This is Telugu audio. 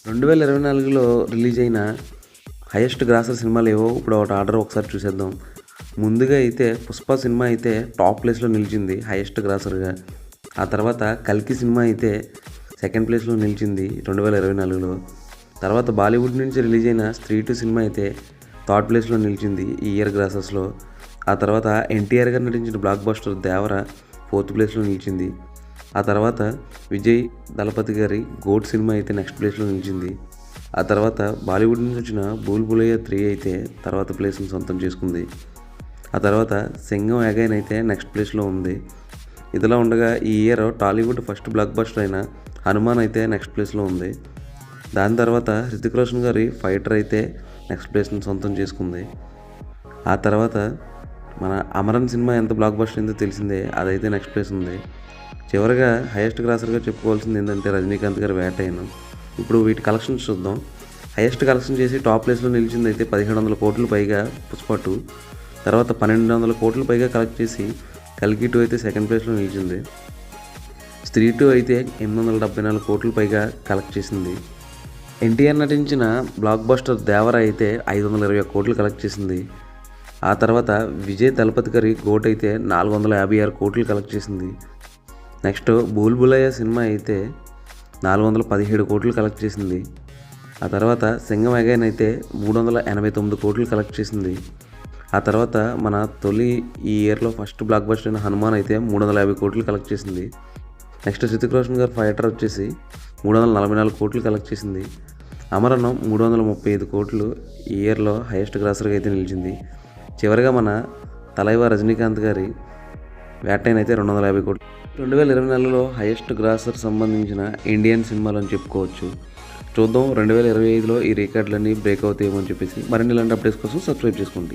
2024లో రిలీజ్ అయిన హైయెస్ట్ గ్రాసర్ సినిమాలు ఏవో ఇప్పుడు ఒకటి ఆర్డర్ ఒకసారి చూసేద్దాం. ముందుగా అయితే 'పుష్ప' సినిమా అయితే టాప్ ప్లేస్‌లో నిలిచింది హైయెస్ట్ గ్రాసర్‌గా. ఆ తర్వాత 'కల్కి' సినిమా అయితే సెకండ్ ప్లేస్‌లో నిలిచింది 2024లో. తర్వాత బాలీవుడ్ నుంచి రిలీజ్ అయిన 'స్త్రీ 2' సినిమా అయితే థర్డ్ ప్లేస్‌లో నిలిచింది ఈ ఇయర్ గ్రాసర్స్‌లో. ఆ తర్వాత ఎన్టీఆర్ గారు నటించిన బ్లాక్ బస్టర్ 'దేవర' ఫోర్త్ ప్లేస్‌లో నిలిచింది. ఆ తర్వాత విజయ్ దళపతి గారి 'గోట్' సినిమా అయితే నెక్స్ట్ ప్లేస్‌లో నిలిచింది. ఆ తర్వాత బాలీవుడ్ నుంచి వచ్చిన 'భూల్ భులయ్యా 3' అయితే తర్వాత ప్లేస్‌ని సొంతం చేసుకుంది. ఆ తర్వాత 'సింగం అగైన్' అయితే నెక్స్ట్ ప్లేస్‌లో ఉంది. ఇదిలా ఉండగా ఈ year Tollywood first block buster అయిన 'హనుమాన్' అయితే నెక్స్ట్ ప్లేస్‌లో ఉంది. దాని తర్వాత 'హృతిక్ రోషన్' గారి 'ఫైటర్' అయితే నెక్స్ట్ ప్లేస్‌ని సొంతం చేసుకుంది. ఆ తర్వాత మన 'అమరన్' సినిమా ఎంత బ్లాక్ బస్టర్ అయిందో తెలిసిందే, అదైతే నెక్స్ట్ ప్లేస్ ఉంది. చివరగా హైయెస్ట్ గ్రాసర్గా చెప్పుకోవాల్సింది ఏంటంటే రజనీకాంత్ గారి 'వేటైన్'. ఇప్పుడు వీటి కలెక్షన్స్ చూద్దాం. హైయెస్ట్ కలెక్షన్ చేసి టాప్ ప్లేస్లో నిలిచింది అయితే 1700 కోట్లు పైగా 'పుష్ప 2'. తర్వాత 1200 కోట్లు పైగా కలెక్ట్ చేసి 'కల్కి 2' అయితే సెకండ్ ప్లేస్లో నిలిచింది. 'స్త్రీ 2' అయితే 874 కోట్లు పైగా కలెక్ట్ చేసింది. ఎన్టీఆర్ నటించిన బ్లాక్ బస్టర్ 'దేవర' అయితే 521 కోట్లు కలెక్ట్ చేసింది. ఆ తర్వాత విజయ్ దళపతి గారి 'గోట్' అయితే 456 కోట్లు కలెక్ట్ చేసింది. నెక్స్ట్ 'భూల్ భులయ్యా' సినిమా అయితే 417 కోట్లు కలెక్ట్ చేసింది. ఆ తర్వాత 'సింగం అగైన్' అయితే 389 కోట్లు కలెక్ట్ చేసింది. ఆ తర్వాత మన తొలి ఈ ఇయర్లో ఫస్ట్ బ్లాక్ బస్టర్ అయిన 'హనుమాన్' అయితే 350 కోట్లు కలెక్ట్ చేసింది. నెక్స్ట్ 'హృతిక్ రోషన్' గారి 'ఫైటర్' వచ్చేసి 344 కోట్లు కలెక్ట్ చేసింది. 'అమరన్' 335 కోట్లు ఈ ఇయర్లో హైయెస్ట్ గ్రాసర్గా అయితే నిలిచింది. చివరిగా మన తలైవా రజనీకాంత్ గారి 'వేటైన్' అయితే 250 కోట్లు. 2024లో హైయెస్ట్ గ్రాసర్ సంబంధించిన ఇండియన్ సినిమాలు అని చెప్పుకోవచ్చు. చూద్దాం 2025లో ఈ రికార్డులన్నీ బ్రేక్ అవుతాయేమో అని చెప్పేసి. మరిన్ని ఇలాంటి అప్డేట్స్ కోసం సబ్స్క్రైబ్ చేసుకోండి.